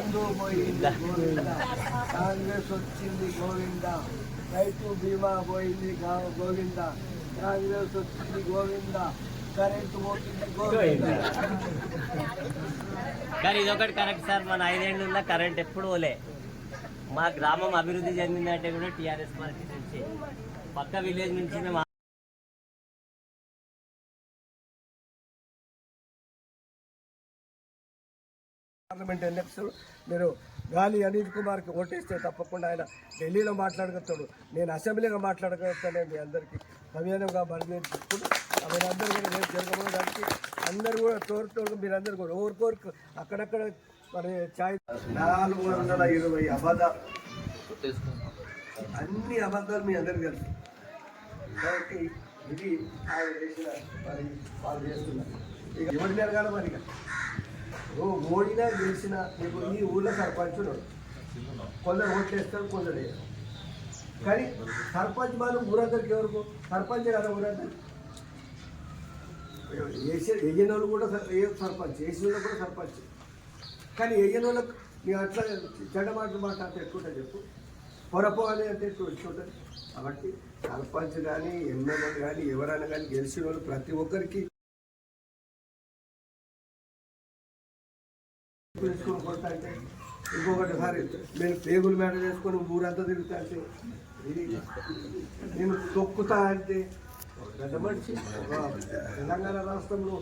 బంధువు పోయింది గోవింద, కాంగ్రెస్ వచ్చింది గోవింద, రైతు బీమా పోయింది గోవింద, కాంగ్రెస్ వచ్చింది గోవింద, కరెంటు పోతుంది గోవింద. కానీ ఇదొకటి కరెక్ట్ సార్, మన 5 ఏళ్ళ కరెంట్ ఎప్పుడు పోలే. మా గ్రామం అభివృద్ధి చెందిందంటే కూడా టీఆర్ఎస్ పార్టీ నుంచి. పక్క విలేజ్ నుంచి మేము పార్లమెంట్ ఎలక్షన్ మీరు గాలి అనిల్ కుమార్కి ఓటేస్తే తప్పకుండా ఆయన ఢిల్లీలో మాట్లాడగలుగుతాడు, నేను అసెంబ్లీగా మాట్లాడగలుగుతానే మీ అందరికీ సవినయంగా బరిమేలు చెప్పుకుంటూ మీరందరూ కూడా రేపు జరగబోయడానికి అందరూ కూడా తోడు మీరందరూ కూడా ఓరుకోరు అక్కడక్కడ మరి 420 అబద్ధాలు, అన్ని అబద్ధాలు మీ అందరికీ తెలుసు. కాబట్టి ఇది ఆయన చేసిన మరి వాళ్ళు చేస్తున్నారు. ఇక ఎవరి జరగాలి మరి, ఇక ఓడినా గెలిచినా మీకు ఈ ఊళ్ళో సర్పంచులు కొందరు ఓట్లు వేస్తారు, కొందరు వేయరు. కానీ సర్పంచ్ వాళ్ళు ఊరందరికి ఎవరు సర్పంచ్ కదా, ఊరందరికి వేయని వాళ్ళు కూడా సర్పంచ్, వేసిన వాళ్ళు కూడా సర్పంచ్. కానీ వేయని వాళ్ళకు ನೀವು అట్లా చెడ్డ మాటలు మాట్లాడితే ఎక్కువ చెప్పు, పొరపోవాలి అంటే ఎక్కువ ఉంటుంది. కాబట్టి సర్పంచ్ కానీ ఎమ్మెల్యేలు కానీ ఎవరైనా కానీ గెలిచిన వాళ్ళు ప్రతి ఒక్కరికి తీసుకొని కొడతా అంటే, ఇంకొకటి సారి నేను పేగులు మేడ చేసుకొని ఊరంతా తిరుగుతా అంటే, ఇది నేను తొక్కుతా అంటే పెద్ద మనిషి తెలంగాణ రాష్ట్రంలో